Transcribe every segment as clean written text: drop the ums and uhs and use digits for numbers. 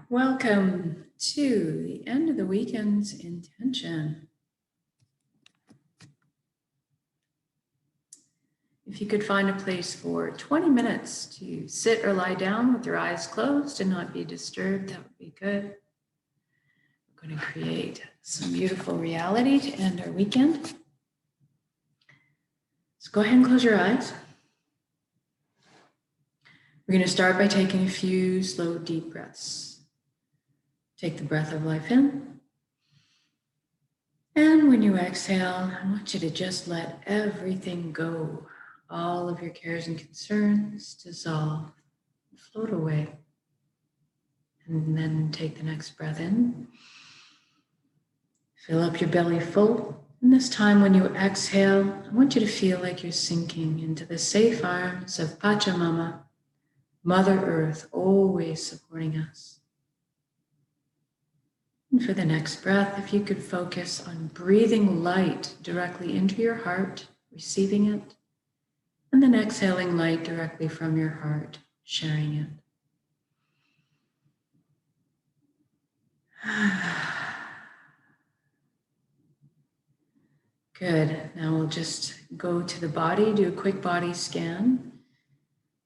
Welcome to the end of the weekend's intention. If you could find a place for 20 minutes to sit or lie down with your eyes closed and not be disturbed, that would be good. We're going to create some beautiful reality to end our weekend. So go ahead and close your eyes. We're going to start by taking a few slow, deep breaths. Take the breath of life in. And when you exhale, I want you to just let everything go. All of your cares and concerns dissolve, float away. And then take the next breath in. Fill up your belly full. And this time when you exhale, I want you to feel like you're sinking into the safe arms of Pachamama, Mother Earth, always supporting us. And for the next breath, if you could focus on breathing light directly into your heart, receiving it, and then exhaling light directly from your heart, sharing it. Good. Now we'll just go to the body, do a quick body scan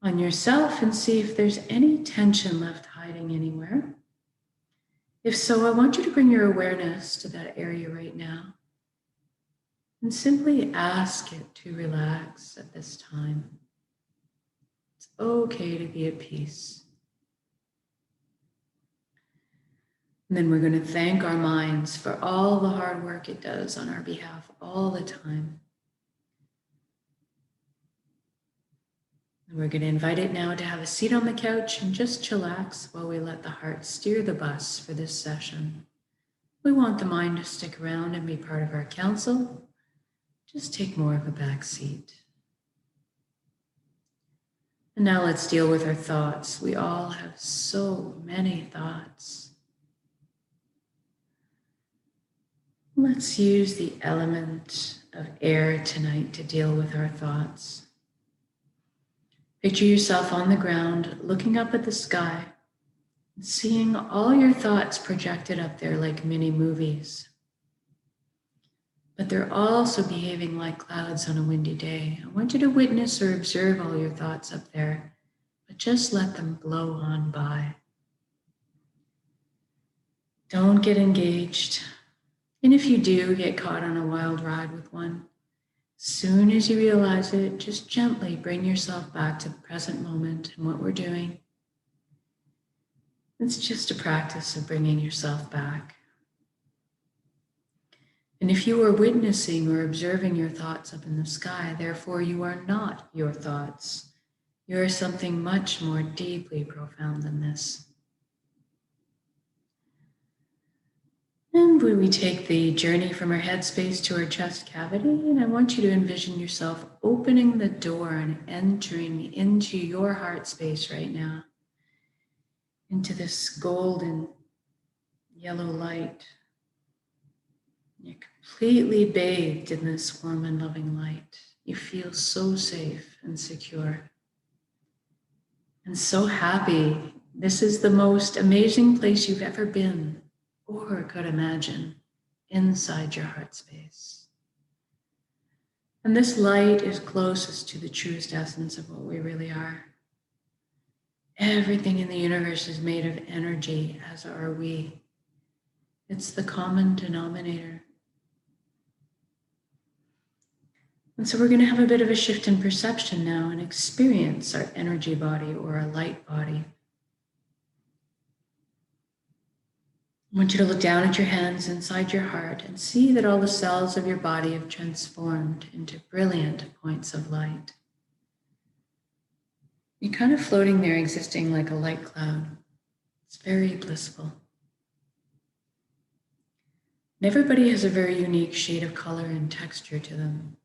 on yourself and see if there's any tension left hiding anywhere. If so, I want you to bring your awareness to that area right now and simply ask it to relax at this time. It's okay to be at peace. And then we're going to thank our minds for all the hard work it does on our behalf all the time. And we're going to invite it now to have a seat on the couch and just chillax while we let the heart steer the bus for this session. We want the mind to stick around and be part of our council. Just take more of a back seat. And now let's deal with our thoughts. We all have so many thoughts. Let's use the element of air tonight to deal with our thoughts. Picture yourself on the ground, looking up at the sky, and seeing all your thoughts projected up there like mini movies. But they're also behaving like clouds on a windy day. I want you to witness or observe all your thoughts up there, but just let them blow on by. Don't get engaged. And if you do get caught on a wild ride with one, as soon as you realize it, just gently bring yourself back to the present moment and what we're doing. It's just a practice of bringing yourself back. And if you are witnessing or observing your thoughts up in the sky, therefore you are not your thoughts. You are something much more deeply profound than this. And when we take the journey from our headspace to our chest cavity, and I want you to envision yourself opening the door and entering into your heart space right now, into this golden yellow light. You're completely bathed in this warm and loving light. You feel so safe and secure and so happy. This is the most amazing place you've ever been or could imagine inside your heart space. And this light is closest to the truest essence of what we really are. Everything in the universe is made of energy, as are we. It's the common denominator. And so we're going to have a bit of a shift in perception now and experience our energy body or our light body. I want you to look down at your hands inside your heart and see that all the cells of your body have transformed into brilliant points of light. You're kind of floating there, existing like a light cloud. It's very blissful. And everybody has a very unique shade of color and texture to them.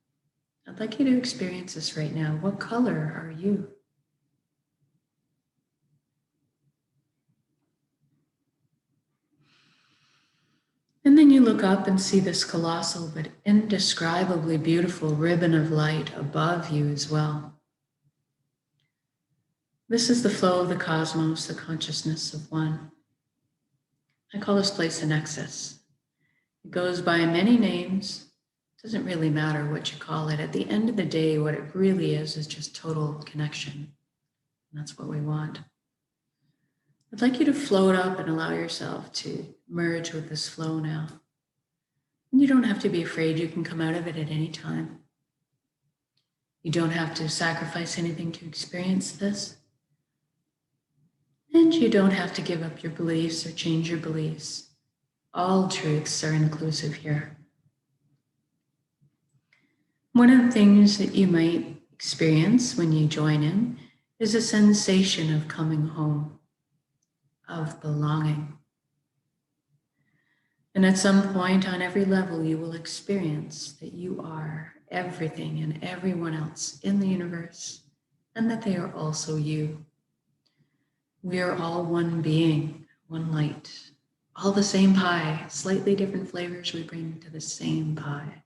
I'd like you to experience this right now. What color are you? And then you look up and see this colossal but indescribably beautiful ribbon of light above you as well. This is the flow of the cosmos, the consciousness of one. I call this place the Nexus. It goes by many names. It doesn't really matter what you call it. At the end of the day, what it really is just total connection. And that's what we want. I'd like you to float up and allow yourself to merge with this flow now. And you don't have to be afraid. You can come out of it at any time. You don't have to sacrifice anything to experience this. And you don't have to give up your beliefs or change your beliefs. All truths are inclusive here. One of the things that you might experience when you join in is a sensation of coming home, of belonging. And at some point on every level, you will experience that you are everything and everyone else in the universe, and that they are also you. We are all one being, one light, all the same pie, slightly different flavors we bring to the same pie.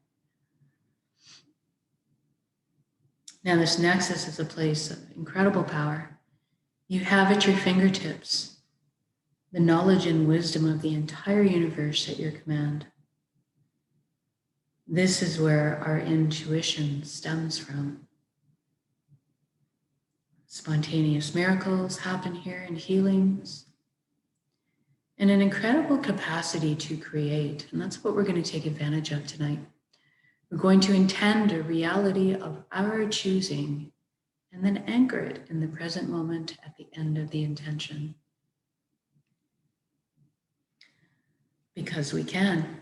Now, this Nexus is a place of incredible power. You have at your fingertips the knowledge and wisdom of the entire universe at your command. This is where our intuition stems from. Spontaneous miracles happen here and healings, and an incredible capacity to create. And that's what we're going to take advantage of tonight. We're going to intend a reality of our choosing and then anchor it in the present moment at the end of the intention. Because we can.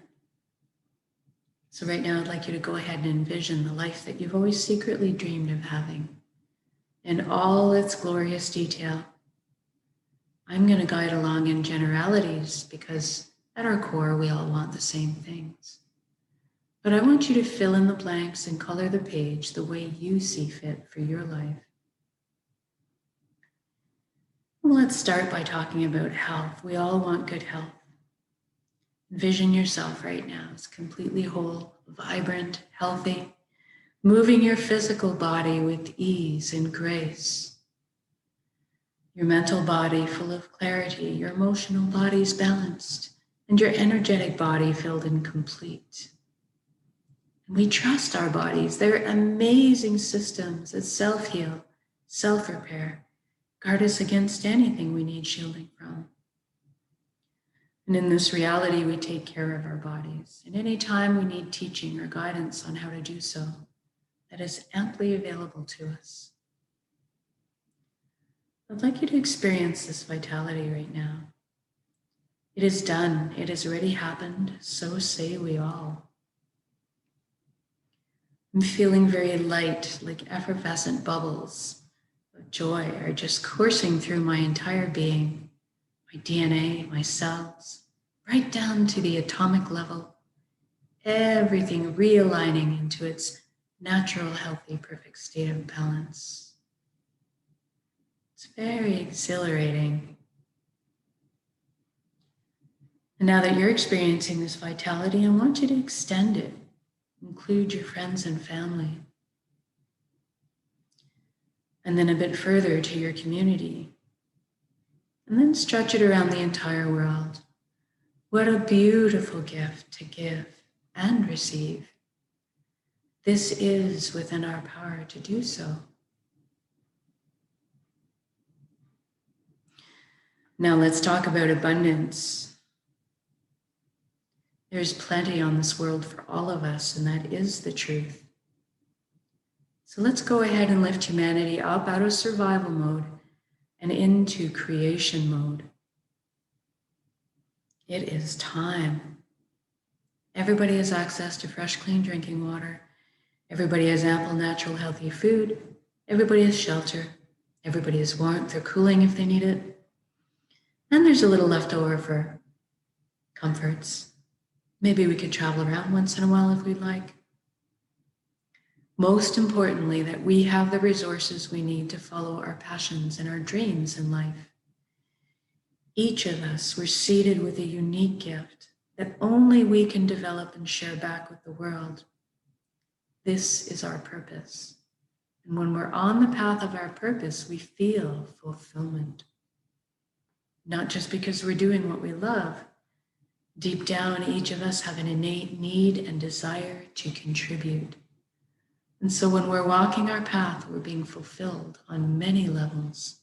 So right now, I'd like you to go ahead and envision the life that you've always secretly dreamed of having in all its glorious detail. I'm going to guide along in generalities because at our core, we all want the same things. But I want you to fill in the blanks and color the page the way you see fit for your life. Well, let's start by talking about health. We all want good health. Envision yourself right now as completely whole, vibrant, healthy, moving your physical body with ease and grace. Your mental body full of clarity, your emotional body's balanced, and your energetic body filled and complete. And we trust our bodies. They're amazing systems that self-heal, self-repair, guard us against anything we need shielding from. And in this reality, we take care of our bodies. And any time we need teaching or guidance on how to do so, that is amply available to us. I'd like you to experience this vitality right now. It is done. It has already happened. So say we all. I'm feeling very light, like effervescent bubbles of joy are just coursing through my entire being, my DNA, my cells, right down to the atomic level, everything realigning into its natural, healthy, perfect state of balance. It's very exhilarating. And now that you're experiencing this vitality, I want you to extend it. Include your friends and family. And then a bit further to your community. And then stretch it around the entire world. What a beautiful gift to give and receive. This is within our power to do so. Now let's talk about abundance. There's plenty on this world for all of us, and that is the truth. So let's go ahead and lift humanity up out of survival mode and into creation mode. It is time. Everybody has access to fresh, clean drinking water. Everybody has ample, natural, healthy food. Everybody has shelter. Everybody has warmth or cooling if they need it. And there's a little left over for comforts. Maybe we could travel around once in a while if we'd like. Most importantly, that we have the resources we need to follow our passions and our dreams in life. Each of us, we're seated with a unique gift that only we can develop and share back with the world. This is our purpose. And when we're on the path of our purpose, we feel fulfillment. Not just because we're doing what we love, Deep down, each of us have an innate need and desire to contribute. And so when we're walking our path, we're being fulfilled on many levels.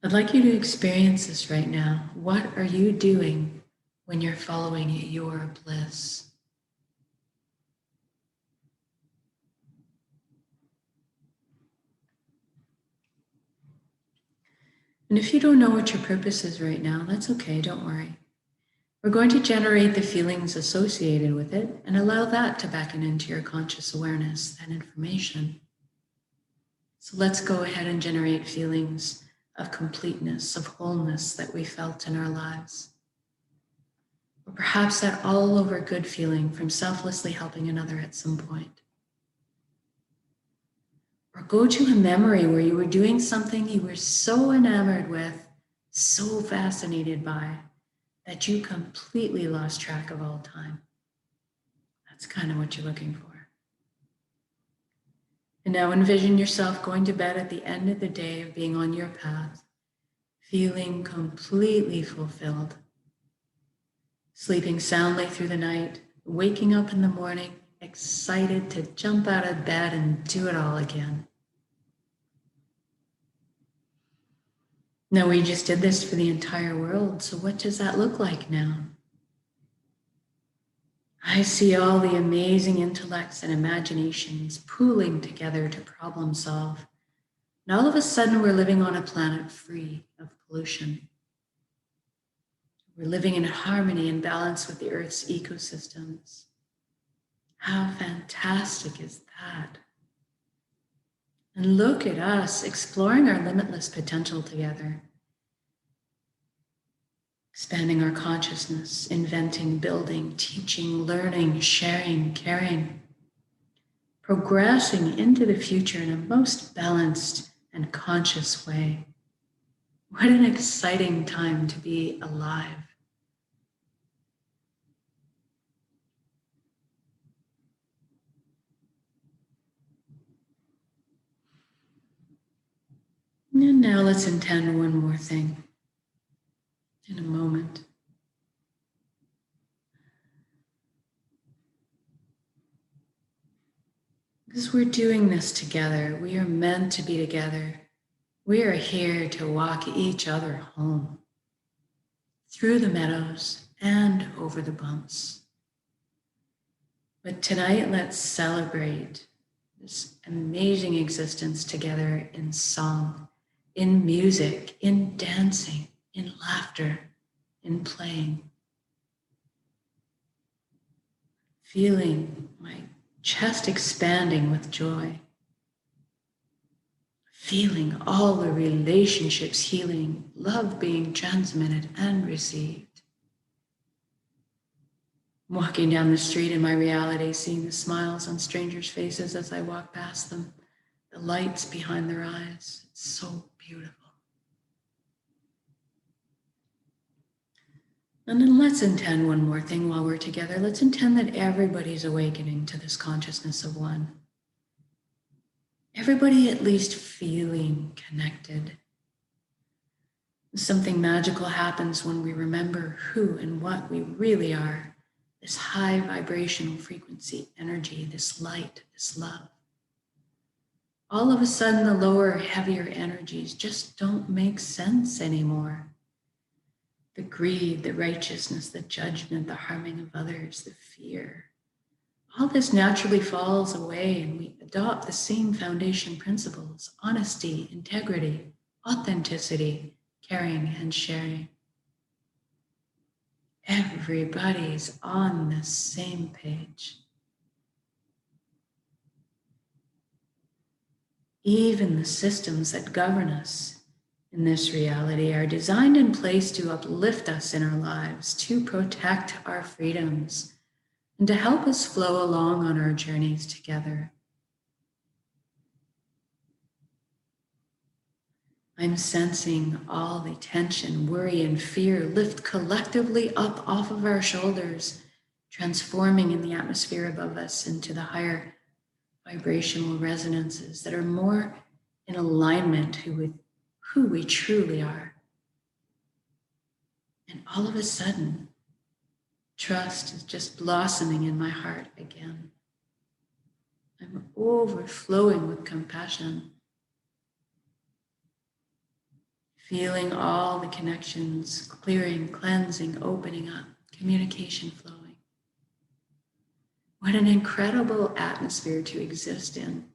I'd like you to experience this right now. What are you doing when you're following your bliss? And if you don't know what your purpose is right now, that's okay, don't worry. We're going to generate the feelings associated with it and allow that to beckon into your conscious awareness, that information. So let's go ahead and generate feelings of completeness, of wholeness that we felt in our lives. Or perhaps that all over good feeling from selflessly helping another at some point. Or go to a memory where you were doing something you were so enamored with, so fascinated by, that you completely lost track of all time. That's kind of what you're looking for. And now envision yourself going to bed at the end of the day of being on your path, feeling completely fulfilled, sleeping soundly through the night, waking up in the morning, excited to jump out of bed and do it all again. Now, we just did this for the entire world, so what does that look like now? I see all the amazing intellects and imaginations pooling together to problem solve. And all of a sudden, we're living on a planet free of pollution. We're living in harmony and balance with the Earth's ecosystems. How fantastic is that? And look at us exploring our limitless potential together. Expanding our consciousness, inventing, building, teaching, learning, sharing, caring. Progressing into the future in a most balanced and conscious way. What an exciting time to be alive. And now let's intend one more thing in a moment. Because we're doing this together, we are meant to be together. We are here to walk each other home, through the meadows and over the bumps. But tonight, let's celebrate this amazing existence together in song, in music, in dancing, in laughter, in playing. Feeling my chest expanding with joy. Feeling all the relationships healing, love being transmitted and received. Walking down the street in my reality, seeing the smiles on strangers' faces as I walk past them, the lights behind their eyes. It's so beautiful. And then let's intend one more thing while we're together. Let's intend that everybody's awakening to this consciousness of one. Everybody at least feeling connected. Something magical happens when we remember who and what we really are. This high vibrational frequency energy, this light, this love. All of a sudden, the lower, heavier energies just don't make sense anymore. The greed, the righteousness, the judgment, the harming of others, the fear. All this naturally falls away and we adopt the same foundation principles: honesty, integrity, authenticity, caring, and sharing. Everybody's on the same page. Even the systems that govern us in this reality are designed in place to uplift us in our lives, to protect our freedoms, and to help us flow along on our journeys together. I'm sensing all the tension, worry, and fear lift collectively up off of our shoulders, transforming in the atmosphere above us into the higher vibrational resonances that are more in alignment with who we truly are. And all of a sudden, trust is just blossoming in my heart again. I'm overflowing with compassion, feeling all the connections clearing, cleansing, opening up, communication flowing. What an incredible atmosphere to exist in.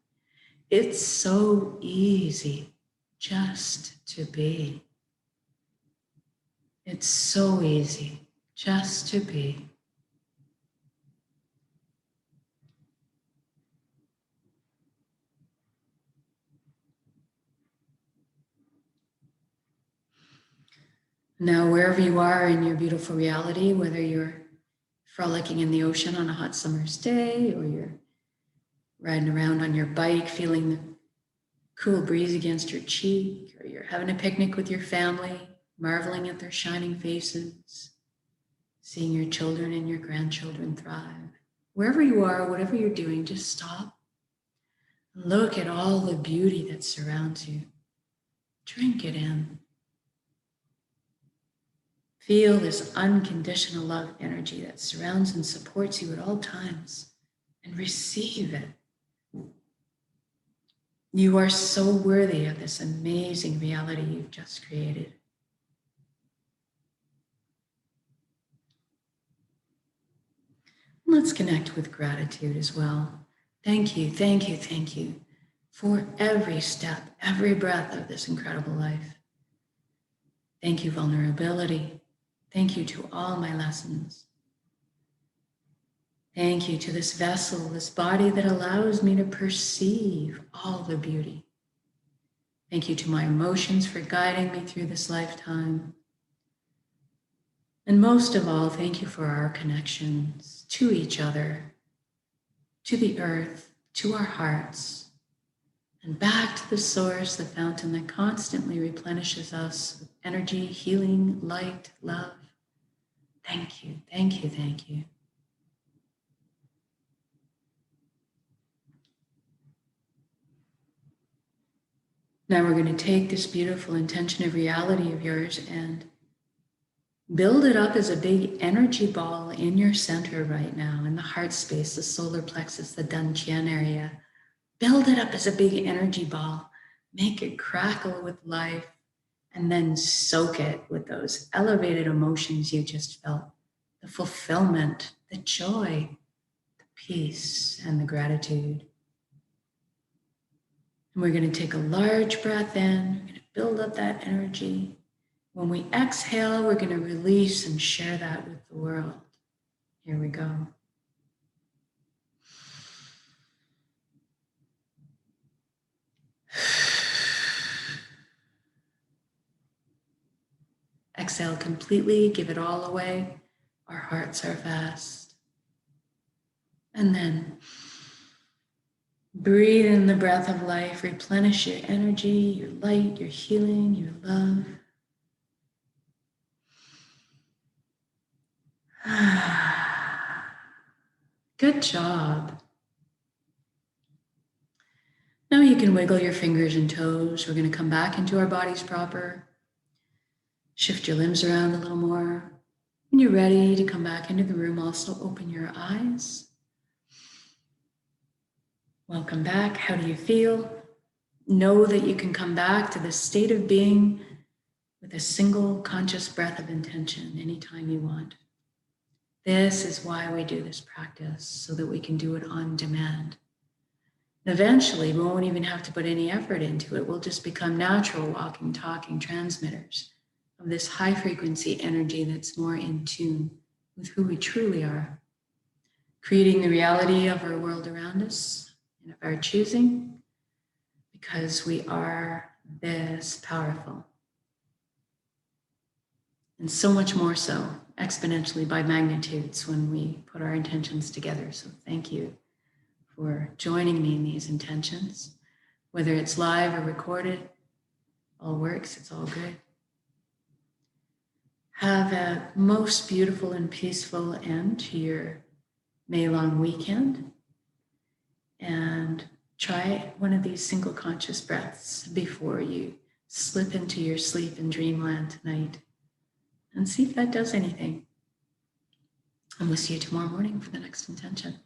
It's so easy just to be. It's so easy just to be. Now, wherever you are in your beautiful reality, whether you're frolicking in the ocean on a hot summer's day, or you're riding around on your bike, feeling the cool breeze against your cheek, or you're having a picnic with your family, marveling at their shining faces, seeing your children and your grandchildren thrive. Wherever you are, whatever you're doing, just stop. Look at all the beauty that surrounds you. Drink it in. Feel this unconditional love energy that surrounds and supports you at all times, and receive it. You are so worthy of this amazing reality you've just created. Let's connect with gratitude as well. Thank you, thank you, thank you for every step, every breath of this incredible life. Thank you, vulnerability. Thank you to all my lessons. Thank you to this vessel, this body that allows me to perceive all the beauty. Thank you to my emotions for guiding me through this lifetime. And most of all, thank you for our connections to each other, to the earth, to our hearts, and back to the source, the fountain that constantly replenishes us with energy, healing, light, love. Thank you, thank you, thank you. Now we're going to take this beautiful intention of reality of yours and build it up as a big energy ball in your center right now, in the heart space, the solar plexus, the dantian area. Build it up as a big energy ball. Make it crackle with life, and then soak it with those elevated emotions you just felt. The fulfillment, the joy, the peace, and the gratitude. And we're going to take a large breath in. We're going to build up that energy. When we exhale, we're going to release and share that with the world. Here we go. Exhale completely, give it all away. Our hearts are vast. And then breathe in the breath of life, replenish your energy, your light, your healing, your love. Good job. Now you can wiggle your fingers and toes. We're going to come back into our bodies proper. Shift your limbs around a little more. When you're ready to come back into the room, also open your eyes. Welcome back. How do you feel? Know that you can come back to this state of being with a single conscious breath of intention anytime you want. This is why we do this practice, so that we can do it on demand. And eventually, we won't even have to put any effort into it. We'll just become natural, walking, talking transmitters of this high frequency energy that's more in tune with who we truly are, creating the reality of our world around us and of our choosing, because we are this powerful. And so much more so, exponentially by magnitudes, when we put our intentions together. So thank you for joining me in these intentions. Whether it's live or recorded, all works, it's all good. Have a most beautiful and peaceful end to your May-long weekend. And try one of these single conscious breaths before you slip into your sleep and dreamland tonight. and see if that does anything. And we'll see you tomorrow morning for the next intention.